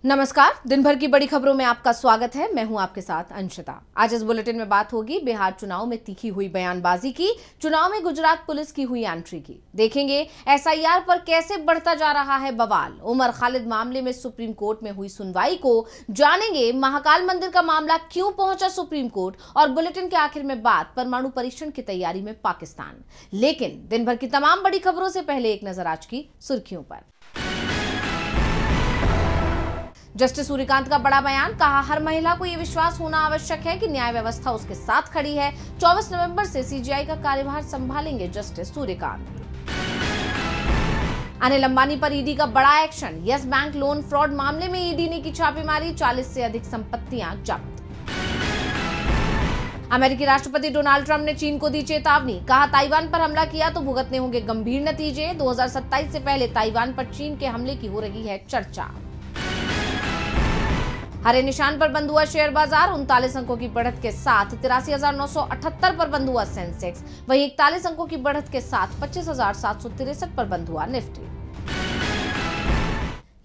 नमस्कार, दिन भर की बड़ी खबरों में आपका स्वागत है। मैं हूं आपके साथ अंशिता। आज इस बुलेटिन में बात होगी बिहार चुनाव में तीखी हुई बयानबाजी की, चुनाव में गुजरात पुलिस की हुई एंट्री की। देखेंगे एसआईआर पर कैसे बढ़ता जा रहा है बवाल। उमर खालिद मामले में सुप्रीम कोर्ट में हुई सुनवाई को जानेंगे। महाकाल मंदिर का मामला क्यों पहुंचा सुप्रीम कोर्ट, और बुलेटिन के आखिर में बात परमाणु परीक्षण की तैयारी में पाकिस्तान। लेकिन दिन भर की तमाम बड़ी खबरों से पहले एक नजर आज की सुर्खियों पर। जस्टिस सूर्यकांत का बड़ा बयान, कहा हर महिला को यह विश्वास होना आवश्यक है कि न्याय व्यवस्था उसके साथ खड़ी है। 24 नवंबर से सीजीआई का कार्यभार संभालेंगे जस्टिस सूर्यकांत। अनिल अंबानी पर ईडी का बड़ा action, yes bank loan fraud मामले में ईडी ने की छापेमारी, 40 से अधिक संपत्तियां जब्त। अमेरिकी राष्ट्रपति डोनाल्ड ट्रंप ने चीन को दी चेतावनी, कहा ताइवान पर हमला किया तो भुगतने होंगे गंभीर नतीजे। 2027 से पहले ताइवान पर चीन के हमले की हो रही है चर्चा। हरे निशान पर बंद हुआ शेयर बाजार, 39 अंकों की बढ़त के साथ 83,978 पर बंद हुआ सेंसेक्स। वहीं 41 अंकों की बढ़त के साथ 25,763 पर बंद हुआ निफ्टी।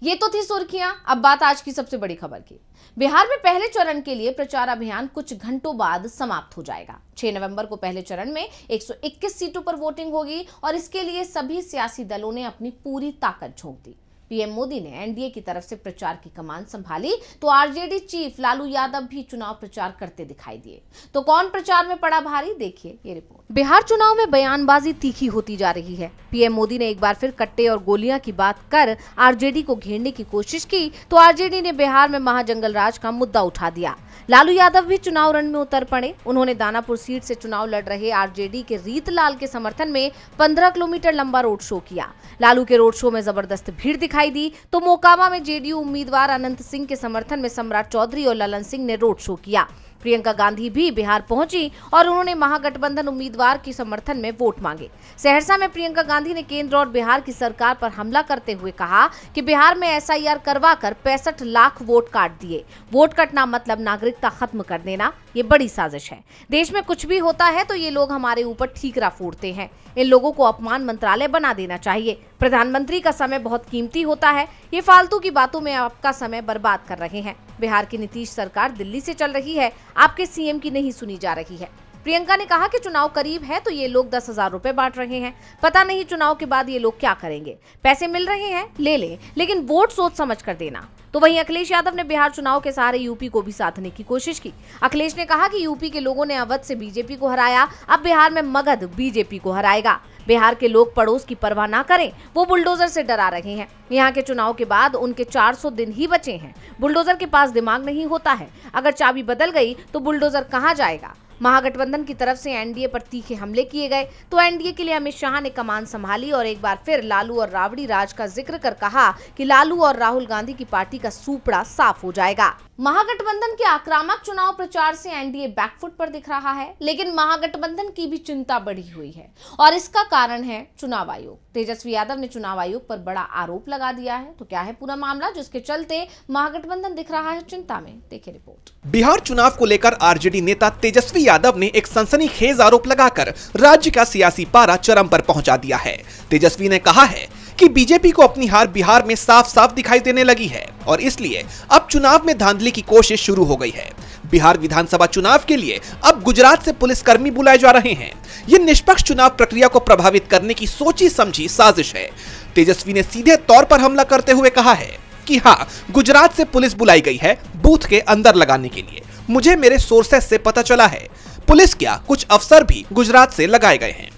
ये तो थी सुर्खियां। अब बात आज की सबसे बड़ी खबर की। बिहार में पहले चरण के लिए प्रचार अभियान कुछ घंटों बाद समाप्त हो जाएगा। 6 नवंबर को पहले चरण में 121 सीटों पर वोटिंग होगी और इसके लिए सभी सियासी दलों ने अपनी पूरी ताकत झोंक दी। पीएम मोदी ने एनडीए की तरफ से प्रचार की कमान संभाली तो आरजेडी चीफ लालू यादव भी चुनाव प्रचार करते दिखाई दिए। तो कौन प्रचार में पड़ा भारी, देखिए ये रिपोर्ट। बिहार चुनाव में बयानबाजी तीखी होती जा रही है। पीएम मोदी ने एक बार फिर कट्टे और गोलियां की बात कर आरजेडी को घेरने की कोशिश की तो आरजेडी ने बिहार में महाजंगल राज का मुद्दा उठा दिया। लालू यादव भी चुनाव रण में उतर पड़े। उन्होंने दानापुर सीट से चुनाव लड़ रहे आरजेडी के रीतलाल के समर्थन में 15 किलोमीटर लंबा रोड शो किया। लालू के रोड शो में जबरदस्त भीड़ दिखाई दी तो मोकामा में जेडीयू उम्मीदवार अनंत सिंह के समर्थन में सम्राट चौधरी और ललन सिंह ने रोड शो किया। प्रियंका गांधी भी बिहार पहुंची और उन्होंने महागठबंधन उम्मीदवार के समर्थन में वोट मांगे। सहरसा में प्रियंका गांधी ने केंद्र और बिहार की सरकार पर हमला करते हुए कहा कि बिहार में एसआईआर करवाकर 65 लाख वोट काट दिए। वोट कटना मतलब नागरिकता खत्म कर देना, ये बड़ी साजिश है। देश में कुछ भी होता है तो ये लोग हमारे ऊपर ठीकरा फोड़ते हैं। इन लोगों को अपमान मंत्रालय बना देना चाहिए। प्रधानमंत्री का समय बहुत कीमती होता है, ये फालतू की बातों में आपका समय बर्बाद कर रहे हैं। बिहार की नीतीश सरकार दिल्ली से चल रही है, आपके सीएम की नहीं सुनी जा रही है। प्रियंका ने कहा कि चुनाव करीब है तो ये लोग 10,000 रुपए बांट रहे हैं। पता नहीं चुनाव के बाद ये लोग क्या करेंगे। पैसे मिल रहे हैं, ले लें, लेकिन वोट सोच समझ कर देना। तो वहीं अखिलेश यादव ने बिहार चुनाव के सहारे यूपी को भी साधने की कोशिश की। अखिलेश ने कहा कि यूपी के लोगों ने अवध से बीजेपी को हराया, अब बिहार में मगध बीजेपी को हराएगा। बिहार के लोग पड़ोस की परवाह ना करें, वो बुलडोजर से डरा रहे हैं। यहाँ के चुनाव के बाद उनके 400 दिन ही बचे हैं। बुलडोजर के पास दिमाग नहीं होता है, अगर चाबी बदल गई तो बुलडोजर कहाँ जाएगा। महागठबंधन की तरफ से एनडीए पर तीखे हमले किए गए तो एनडीए के लिए अमित शाह ने कमान संभाली और एक बार फिर लालू और राबड़ी राज का जिक्र कर कहा कि लालू और राहुल गांधी की पार्टी का सूपड़ा साफ हो जाएगा। महागठबंधन के आक्रामक चुनाव प्रचार से एनडीए बैकफुट पर दिख रहा है, लेकिन महागठबंधन की भी चिंता बढ़ी हुई है और इसका कारण है चुनाव आयोग। तेजस्वी यादव ने चुनाव आयोग पर बड़ा आरोप लगा दिया है। तो क्या है पूरा मामला जिसके चलते महागठबंधन दिख रहा है चिंता में, देखिए रिपोर्ट। बिहार चुनाव को लेकर आरजेडी नेता तेजस्वी यादव ने एक सनसनीखेज आरोप लगाकर राज्य का सियासी पारा चरम पर पहुंचा दिया है। तेजस्वी ने कहा है कि बीजेपी को अपनी हार बिहार में साफ साफ दिखाई देने लगी है और इसलिए अब चुनाव में धांधली की कोशिश शुरू हो गई है। बिहार विधानसभा चुनाव के लिए अब गुजरात से पुलिसकर्मी बुलाए जा रहे हैं। ये निष्पक्ष चुनाव प्रक्रिया को प्रभावित करने की सोची समझी साजिश है। तेजस्वी ने सीधे तौर पर हमला करते हुए कहा है कि हाँ, गुजरात से पुलिस बुलाई गई है बूथ के अंदर लगाने के लिए। मुझे मेरे सोर्सेस से पता चला है, पुलिस क्या कुछ अफसर भी गुजरात से लगाए गए हैं।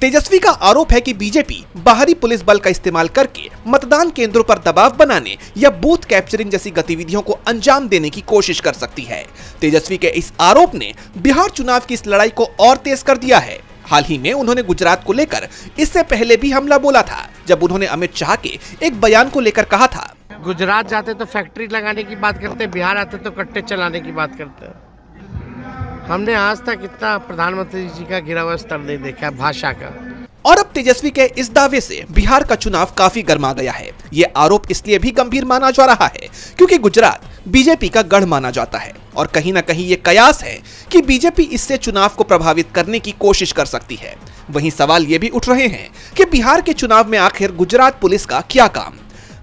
तेजस्वी का आरोप है कि बीजेपी बाहरी पुलिस बल का इस्तेमाल करके मतदान केंद्रों पर दबाव बनाने या बूथ कैप्चरिंग जैसी गतिविधियों को अंजाम देने की कोशिश कर सकती है। तेजस्वी के इस आरोप ने बिहार चुनाव की इस लड़ाई को और तेज कर दिया है। हाल ही में उन्होंने गुजरात को लेकर इससे पहले भी हमला बोला था, जब उन्होंने अमित शाह के एक बयान को लेकर कहा था, गुजरात जाते तो फैक्ट्री लगाने की बात करते, बिहार आते तो कट्टे चलाने की बात करते। हमने आज तक इतना प्रधानमंत्री जी का गिरा हुआ स्तर नहीं देखा भाषा का। और अब तेजस्वी के इस दावे से बिहार का चुनाव काफी गर्मा गया है। ये आरोप इसलिए भी गंभीर माना जा रहा है क्योंकि गुजरात बीजेपी का गढ़ माना जाता है और कहीं ना कहीं ये कयास है कि बीजेपी इससे चुनाव को प्रभावित करने की कोशिश कर सकती है। वहीं सवाल ये भी उठ रहे हैं कि बिहार के चुनाव में आखिर गुजरात पुलिस का क्या काम।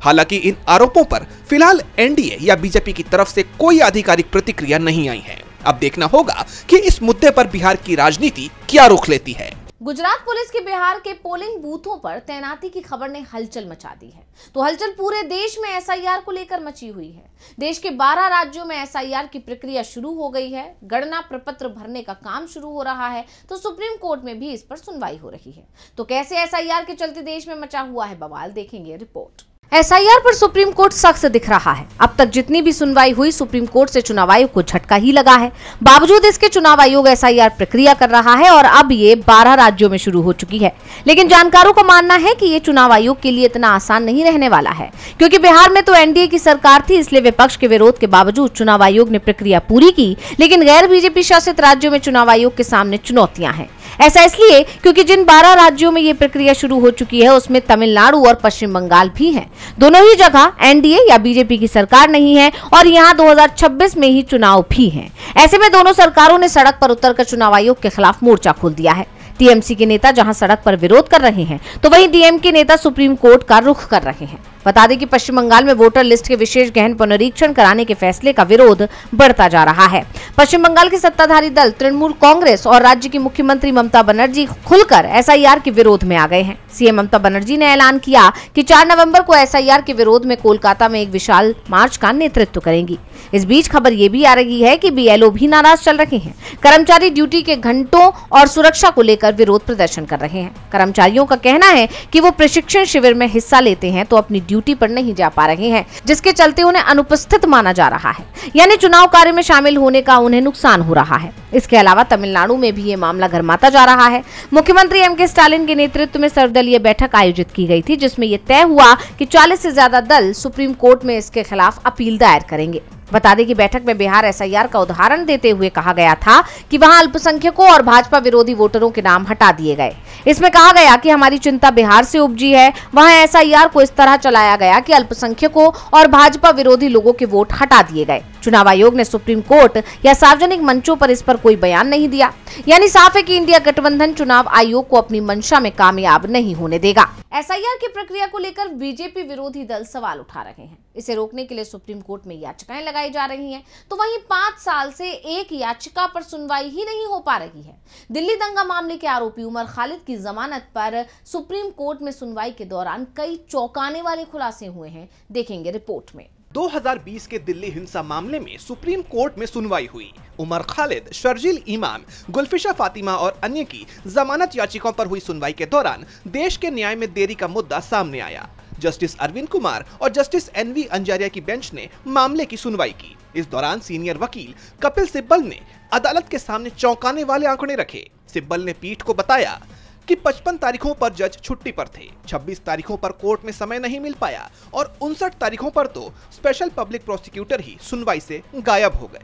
हालांकि इन आरोपों पर फिलहाल एनडीए या बीजेपी की तरफ से कोई आधिकारिक प्रतिक्रिया नहीं आई है। अब देखना होगा कि इस मुद्दे पर बिहार की राजनीति क्या रुख लेती है। गुजरात पुलिस के बिहार के पोलिंग बूथों पर तैनाती की खबर ने हलचल मचा दी है। तो हलचल पूरे देश में एसआईआर को लेकर मची हुई है। देश के 12 राज्यों में एसआईआर की प्रक्रिया शुरू हो गई है। गणना प्रपत्र भरने का काम शुरू हो रहा है, तो सुप्रीम कोर्ट में भी इस पर सुनवाई हो रही है। तो कैसे एसआईआर के चलते देश में मचा हुआ है बवाल, देखेंगे रिपोर्ट। एसआईआर पर सुप्रीम कोर्ट सख्त दिख रहा है। अब तक जितनी भी सुनवाई हुई, सुप्रीम कोर्ट से चुनाव आयोग को झटका ही लगा है। बावजूद इसके चुनाव आयोग एसआईआर प्रक्रिया कर रहा है और अब ये 12 राज्यों में शुरू हो चुकी है। लेकिन जानकारों का मानना है कि ये चुनाव आयोग के लिए इतना आसान नहीं रहने वाला है, क्योंकि बिहार में तो एनडीए की सरकार थी, इसलिए विपक्ष के विरोध के बावजूद चुनाव आयोग ने प्रक्रिया पूरी की। लेकिन गैर बीजेपी शासित राज्यों में चुनाव आयोग के सामने चुनौतियां हैं। ऐसा इसलिए क्योंकि जिन 12 राज्यों में ये प्रक्रिया शुरू हो चुकी है, उसमें तमिलनाडु और पश्चिम बंगाल भी हैं। दोनों ही जगह एनडीए या बीजेपी की सरकार नहीं है और यहाँ 2026 में ही चुनाव भी हैं। ऐसे में दोनों सरकारों ने सड़क पर उतरकर चुनाव आयोग के खिलाफ मोर्चा खोल दिया है। टीएमसी के नेता जहां सड़क पर विरोध कर रहे हैं, तो वहीं डीएमके नेता सुप्रीम कोर्ट का रुख कर रहे हैं। बता दें कि पश्चिम बंगाल में वोटर लिस्ट के विशेष गहन पुनरीक्षण कराने के फैसले का विरोध बढ़ता जा रहा है। पश्चिम बंगाल के सत्ताधारी दल तृणमूल कांग्रेस और राज्य की मुख्यमंत्री ममता बनर्जी खुलकर एसआईआर के विरोध में आ गए हैं। सीएम ममता बनर्जी ने ऐलान किया कि 4 नवंबर को एसआईआर के विरोध में कोलकाता में एक विशाल मार्च का नेतृत्व करेंगी। इस बीच खबर ये भी आ रही है कि बीएलओ भी नाराज चल रहे हैं। कर्मचारी ड्यूटी के घंटों और सुरक्षा को लेकर विरोध प्रदर्शन कर रहे हैं। कर्मचारियों का कहना है कि वो प्रशिक्षण शिविर में हिस्सा लेते हैं तो अपनी ड्यूटी पर नहीं जा पा रहे हैं, जिसके चलते उन्हें अनुपस्थित माना जा रहा है, यानी चुनाव कार्य में शामिल होने का उन्हें नुकसान हो रहा है। इसके अलावा तमिलनाडु में भी ये मामला गरमाता जा रहा है। मुख्यमंत्री एमके स्टालिन के नेतृत्व में सर्वदलीय बैठक आयोजित की गई थी, जिसमें यह तय हुआ कि 40 से ज्यादा दल सुप्रीम कोर्ट में इसके खिलाफ अपील दायर करेंगे। बता दें कि बैठक में बिहार एसआईआर का उदाहरण देते हुए कहा गया था कि वहां अल्पसंख्यकों और भाजपा विरोधी वोटरों के नाम हटा दिए गए। इसमें कहा गया कि हमारी चिंता बिहार से उपजी है। वहां एसआईआर को इस तरह चलाया गया कि अल्पसंख्यकों और भाजपा विरोधी लोगों के वोट हटा दिए गए। चुनाव आयोग ने सुप्रीम कोर्ट या सार्वजनिक मंचों पर इस पर कोई बयान नहीं दिया, यानी साफ है कि इंडिया गठबंधन चुनाव आयोग को अपनी मंशा में कामयाब नहीं होने देगा। एसआईआर की प्रक्रिया को लेकर बीजेपी विरोधी दल सवाल उठा रहे हैं। इसे रोकने के लिए सुप्रीम कोर्ट में याचिकाएं लगाई जा रही हैं, तो वहीं 5 साल से एक याचिका पर सुनवाई ही नहीं हो पा रही है। दिल्ली दंगा मामले के आरोपी उमर खालिद की जमानत पर सुप्रीम कोर्ट में सुनवाई के दौरान कई चौंकाने वाले खुलासे हुए हैं, देखेंगे रिपोर्ट में। 2020 के दिल्ली हिंसा मामले में सुप्रीम कोर्ट में सुनवाई हुई। उमर खालिद, शर्जील इमाम, गुलफिशा फातिमा और अन्य की जमानत याचिकाओं पर हुई सुनवाई के दौरान देश के न्याय में देरी का मुद्दा सामने आया। जस्टिस अरविंद कुमार और जस्टिस एनवी अंजारिया की बेंच ने मामले की सुनवाई की। इस दौरान सीनियर वकील कपिल सिब्बल ने अदालत के सामने चौंकाने वाले आंकड़े रखे। सिब्बल ने पीठ को बताया कि 55 तारीखों पर जज छुट्टी पर थे, 26 तारीखों पर कोर्ट में समय नहीं मिल पाया और 59 तारीखों पर तो स्पेशल पब्लिक प्रोसिक्यूटर ही सुनवाई से गायब हो गए।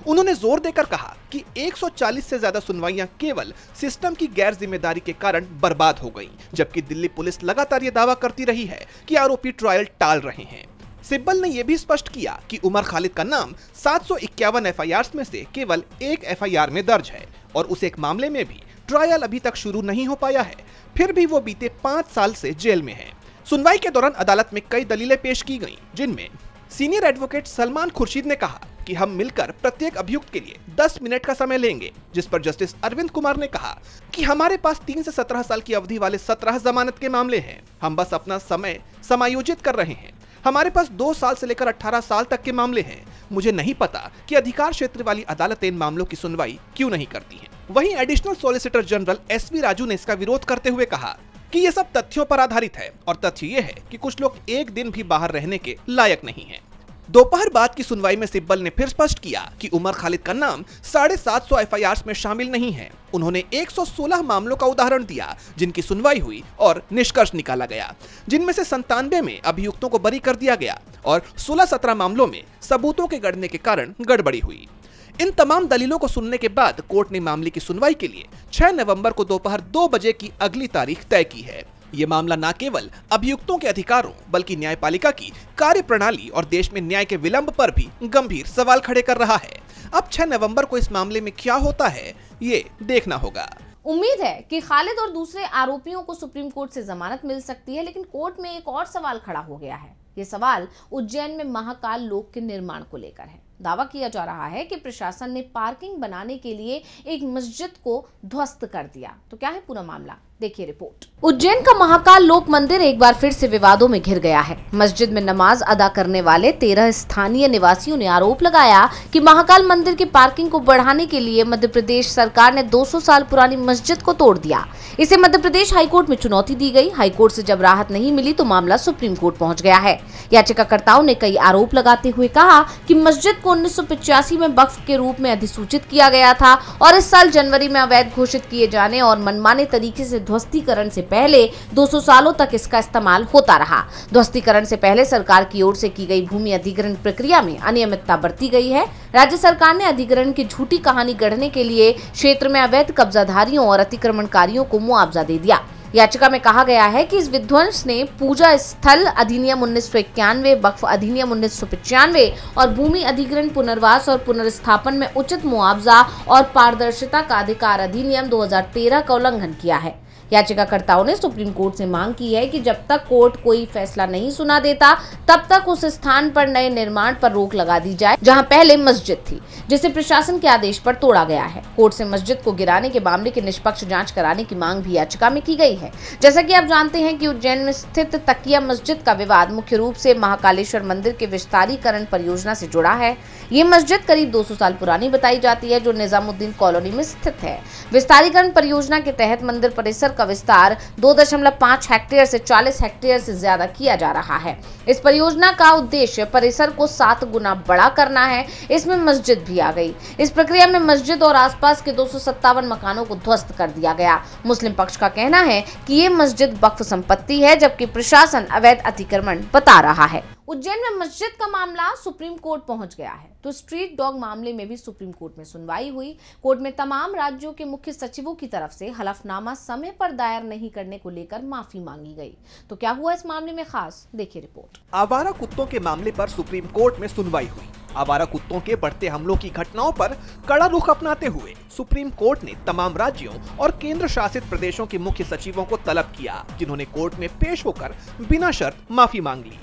उन्होंने जोर देकर कहा कि 140 से ज्यादा सुनवाइयां केवल सिस्टम की गैर जिम्मेदारी के कारण बर्बाद हो गईं, जबकि दिल्ली पुलिस लगातार ये दावा करती रही है कि आरोपी ट्रायल टाल रहे हैं। सिब्बल ने यह भी स्पष्ट किया कि उमर खालिद का नाम 751 एफआईआर में से केवल एक एफआईआर में दर्ज है और उस एक मामले में भी ट्रायल अभी तक शुरू नहीं हो पाया है। फिर भी वो बीते 5 साल से जेल में है। सुनवाई के दौरान अदालत में कई दलीलें पेश की गईं, जिनमें सीनियर एडवोकेट सलमान खुर्शीद ने कहा कि हम मिलकर प्रत्येक अभियुक्त के लिए 10 मिनट का समय लेंगे, जिस पर जस्टिस अरविंद कुमार ने कहा कि हमारे पास 3 से 17 साल की अवधि वाले 17 जमानत के मामले हैं, हम बस अपना समय समायोजित कर रहे हैं। हमारे पास 2 साल से लेकर 18 साल तक के मामले हैं। मुझे नहीं पता कि अधिकार क्षेत्र वाली अदालतें इन मामलों की सुनवाई क्यों नहीं करती हैं। वहीं additional solicitor general SV Raju ने इसका विरोध करते हुए कहा कि ये सब तथ्यों पर आधारित है और तथ्य ये है कि कुछ लोग एक दिन भी बाहर रहने के लायक नहीं हैं। दोपहर बाद की सुनवाई में सिब्बल ने फिर स्पष्ट किया कि उमर खालिद का नाम 750 एफआईआर में शामिल नहीं है। उन्होंने 116 मामलों का उदाहरण दिया जिनकी सुनवाई हुई और निष्कर्ष निकाला गया, जिनमें से 97 में अभियुक्तों को बरी कर दिया गया और 16-17 मामलों में सबूतों के गड़ने के कारण गड़बड़ी हुई। इन तमाम दलीलों को सुनने के बाद कोर्ट ने मामले की सुनवाई के लिए 6 नवंबर को दोपहर 2 बजे की अगली तारीख तय की है। ये मामला न केवल अभियुक्तों के अधिकारों बल्कि न्यायपालिका की कार्यप्रणाली और देश में न्याय के विलंब पर भी गंभीर सवाल खड़े कर रहा है। अब 6 नवंबर को इस मामले में क्या होता है, ये देखना होगा। उम्मीद है कि खालिद और दूसरे आरोपियों को सुप्रीम कोर्ट से जमानत मिल सकती है, लेकिन कोर्ट में एक और सवाल खड़ा हो गया है ये सवाल उज्जैन में महाकाल लोक के निर्माण को लेकर है। दावा किया जा रहा है कि प्रशासन ने पार्किंग बनाने के लिए एक मस्जिद को ध्वस्त कर दिया। तो क्या है पूरा मामला, देखिए रिपोर्ट। उज्जैन का महाकाल लोक मंदिर एक बार फिर से विवादों में घिर गया है। मस्जिद में नमाज अदा करने वाले 13 स्थानीय निवासियों ने आरोप लगाया कि महाकाल मंदिर की पार्किंग को बढ़ाने के लिए मध्य प्रदेश सरकार ने 200 साल पुरानी मस्जिद को तोड़ दिया। इसे मध्य प्रदेश हाईकोर्ट में चुनौती दी गई। हाईकोर्ट से जब राहत नहीं मिली तो मामला सुप्रीम कोर्ट पहुंच गया है। याचिकाकर्ताओं ने कई आरोप लगाते हुए कहा कि मस्जिद को 1985 में वक्फ के रूप में अधिसूचित किया गया था और इस साल जनवरी में अवैध घोषित किए जाने और मनमाने तरीके से ध्वस्तीकरण से पहले 200 सालों तक इसका इस्तेमाल होता रहा। ध्वस्तीकरण से पहले सरकार की ओर से की गई भूमि अधिग्रहण प्रक्रिया में अनियमितता बरती गई है। राज्य सरकार ने अधिग्रहण की झूठी कहानी गढ़ने के लिए क्षेत्र में अवैध कब्जाधारियों और अतिक्रमणकारियों को मुआवजा दे दिया। याचिका में कहा गया है कि इस विध्वंस ने पूजा स्थल अधिनियम 1991, वक्फ अधिनियम 1995 और भूमि अधिग्रहण पुनर्वास और पुनर्स्थापन में उचित मुआवजा और पारदर्शिता का अधिकार अधिनियम 2013 का उल्लंघन किया है। याचिकाकर्ताओं ने सुप्रीम कोर्ट से मांग की है कि जब तक कोर्ट कोई फैसला नहीं सुना देता तब तक उस स्थान पर नए निर्माण पर रोक लगा दी जाए जहां पहले मस्जिद थी, जिसे प्रशासन के आदेश पर तोड़ा गया है। कोर्ट से मस्जिद को गिराने के मामले की निष्पक्ष जांच कराने की मांग भी याचिका में की गई है। जैसा कि आप जानते हैं कि उज्जैन में स्थित तकिया मस्जिद का विवाद मुख्य रूप से महाकालेश्वर मंदिर के विस्तारीकरण परियोजना से जुड़ा है। ये मस्जिद करीब 200 साल पुरानी बताई जाती है, जो निजामुद्दीन कॉलोनी में स्थित है। विस्तारीकरण परियोजना के तहत मंदिर परिसर का विस्तार 2.5 हेक्टेयर से 40 हेक्टेयर से ज्यादा किया जा रहा है। इस परियोजना का उद्देश्य परिसर को 7 गुना बड़ा करना है। इसमें मस्जिद भी आ गई। इस प्रक्रिया में मस्जिद और आसपास के 257 मकानों को ध्वस्त कर दिया गया। मुस्लिम पक्ष का कहना है कि ये मस्जिद वक्फ संपत्ति है, जबकि प्रशासन अवैध अतिक्रमण बता रहा है। उज्जैन में मस्जिद का मामला सुप्रीम कोर्ट पहुंच गया है, तो स्ट्रीट डॉग मामले में भी सुप्रीम कोर्ट में सुनवाई हुई। कोर्ट में तमाम राज्यों के मुख्य सचिवों की तरफ से हलफनामा समय पर दायर नहीं करने को लेकर माफी मांगी गई। तो क्या हुआ इस मामले में खास, देखिए रिपोर्ट। आवारा कुत्तों के मामले पर सुप्रीम कोर्ट में सुनवाई हुई। आवारा कुत्तों के बढ़ते हमलों की घटनाओं पर कड़ा रुख अपनाते हुए सुप्रीम कोर्ट ने तमाम राज्यों और केंद्र शासित प्रदेशों के मुख्य सचिवों को तलब किया, जिन्होंने कोर्ट में पेश होकर बिना शर्त माफी मांग ली।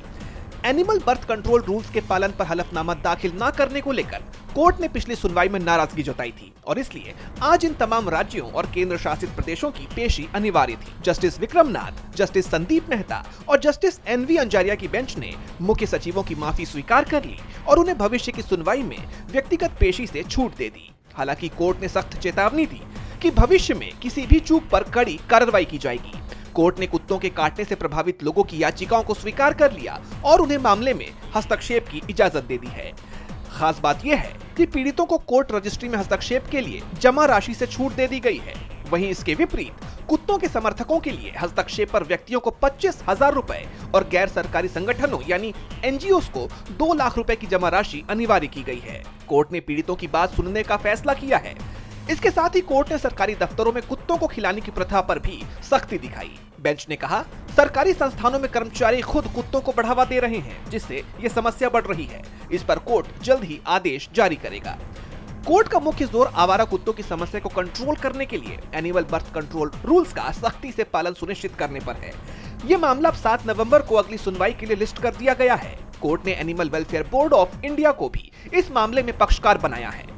एनिमल बर्थ कंट्रोल रूल्स के पालन पर हलफनामा दाखिल न करने को लेकर कोर्ट ने पिछली सुनवाई में नाराजगी जताई थी और इसलिए आज इन तमाम राज्यों और केंद्र शासित प्रदेशों की पेशी अनिवार्य थी। जस्टिस विक्रमनाथ, जस्टिस संदीप मेहता और जस्टिस एनवी अंजारिया की बेंच ने मुख्य सचिवों की माफी स्वीकार कर ली और उन्हें भविष्य की सुनवाई में व्यक्तिगत पेशी से छूट दे दी। हालांकि कोर्ट ने सख्त चेतावनी दी कि भविष्य में किसी भी चूक पर कड़ी कार्रवाई की जाएगी। कोर्ट ने कुत्तों के काटने से प्रभावित लोगों की याचिकाओं को स्वीकार कर लिया और उन्हें मामले में हस्तक्षेप की इजाजत दे दी है। खास बात यह है कि पीड़ितों को कोर्ट रजिस्ट्री में हस्तक्षेप के लिए जमा राशि से छूट दे दी गई है। वहीं इसके विपरीत कुत्तों के समर्थकों के लिए हस्तक्षेप पर व्यक्तियों को 25,000 रुपए और गैर सरकारी संगठनों यानी एनजीओ को 2 लाख रुपए की जमा राशि अनिवार्य की गई है। कोर्ट ने पीड़ितों की बात सुनने का फैसला किया है। इसके साथ ही कोर्ट ने सरकारी दफ्तरों में कुत्तों को खिलाने की प्रथा पर भी सख्ती दिखाई। बेंच ने कहा, सरकारी संस्थानों में कर्मचारी खुद कुत्तों को बढ़ावा दे रहे हैं, जिससे ये समस्या बढ़ रही है। इस पर कोर्ट जल्द ही आदेश जारी करेगा। कोर्ट का मुख्य जोर आवारा कुत्तों की समस्या को कंट्रोल करने के लिए एनिमल बर्थ कंट्रोल रूल्स का सख्ती से पालन सुनिश्चित करने पर है। ये मामला अब 7 नवंबर को अगली सुनवाई के लिए लिस्ट कर दिया गया है। कोर्ट ने animal welfare board of India को भी इस मामले में पक्षकार बनाया है।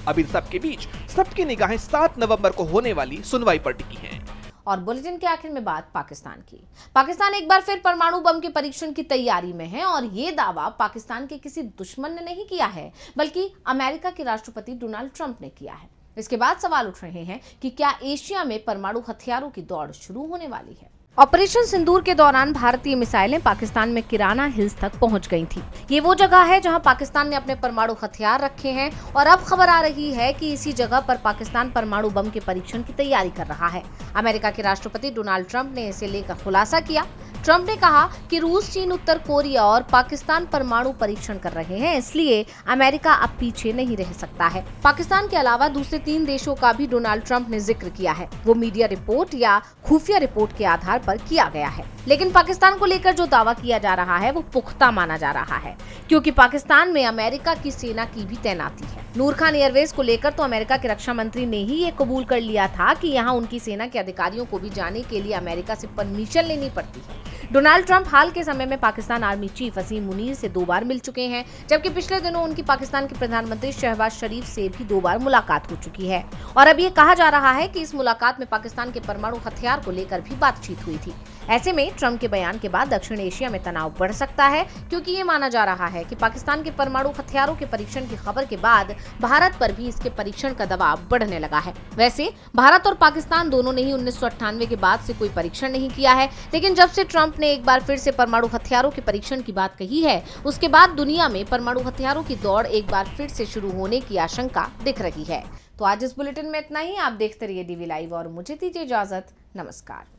अब इन सब के बीच सबकी निगाहें 7 नवंबर को होने वाली सुनवाई पर टिकी हैं। और बुलेटिन के आखिर में बात पाकिस्तान की। पाकिस्तान एक बार फिर परमाणु बम के परीक्षण की तैयारी में है और ये दावा पाकिस्तान के किसी दुश्मन ने नहीं किया है, बल्कि अमेरिका के राष्ट्रपति डोनाल्ड ट्रंप ने किया है। इसके बाद सवाल उठ रहे हैं कि क्या एशिया में परमाणु हथियारों की दौड़ शुरू होने वाली है। ऑपरेशन सिंदूर के दौरान भारतीय मिसाइलें पाकिस्तान में किराना हिल्स तक पहुंच गई थी। ये वो जगह है जहां पाकिस्तान ने अपने परमाणु हथियार रखे हैं और अब खबर आ रही है कि इसी जगह पर पाकिस्तान परमाणु बम के परीक्षण की तैयारी कर रहा है। अमेरिका के राष्ट्रपति डोनाल्ड ट्रंप ने इसे लेकर खुलासा किया। ट्रंप ने कहा कि रूस, चीन, उत्तर कोरिया और पाकिस्तान परमाणु परीक्षण कर रहे हैं, इसलिए अमेरिका अब पीछे नहीं रह सकता है। पाकिस्तान के अलावा दूसरे 3 देशों का भी डोनाल्ड ट्रंप ने जिक्र किया है। वो मीडिया रिपोर्ट या खुफिया रिपोर्ट के आधार पर किया गया है, लेकिन पाकिस्तान को लेकर जो दावा किया जा रहा है वो पुख्ता माना जा रहा है, क्योंकि पाकिस्तान में अमेरिका की सेना की भी तैनाती है। नूर खान एयरवेज को लेकर तो अमेरिका के रक्षा मंत्री ने ही ये कबूल कर लिया था कि यहाँ उनकी सेना के अधिकारियों को भी जाने के लिए अमेरिका से परमिशन लेनी पड़ती है, डोनाल्ड ट्रंप हाल के समय में पाकिस्तान आर्मी चीफ असीम मुनीर से 2 बार मिल चुके हैं, जबकि पिछले दिनों उनकी पाकिस्तान के प्रधानमंत्री शहबाज शरीफ से भी 2 बार मुलाकात हो चुकी है। और अब ये कहा जा रहा है कि इस मुलाकात में पाकिस्तान के परमाणु हथियार को लेकर भी बातचीत हुई थी। ऐसे में ट्रंप के बयान के बाद दक्षिण एशिया में तनाव बढ़ सकता है, क्योंकि ये माना जा रहा है कि पाकिस्तान के परमाणु हथियारों के परीक्षण की खबर के बाद भारत पर भी इसके परीक्षण का दबाव बढ़ने लगा है। वैसे भारत और पाकिस्तान दोनों ने ही 1998 के बाद से कोई परीक्षण नहीं किया है, लेकिन जब से ट्रंप ने एक बार फिर से परमाणु हथियारों के परीक्षण की बात कही है, उसके बाद दुनिया में परमाणु हथियारों की दौड़ एक बार फिर से शुरू होने की आशंका दिख रही है। तो आज इस बुलेटिन में इतना ही। आप देखते रहिए डीवी लाइव और मुझे दीजिए इजाजत। नमस्कार।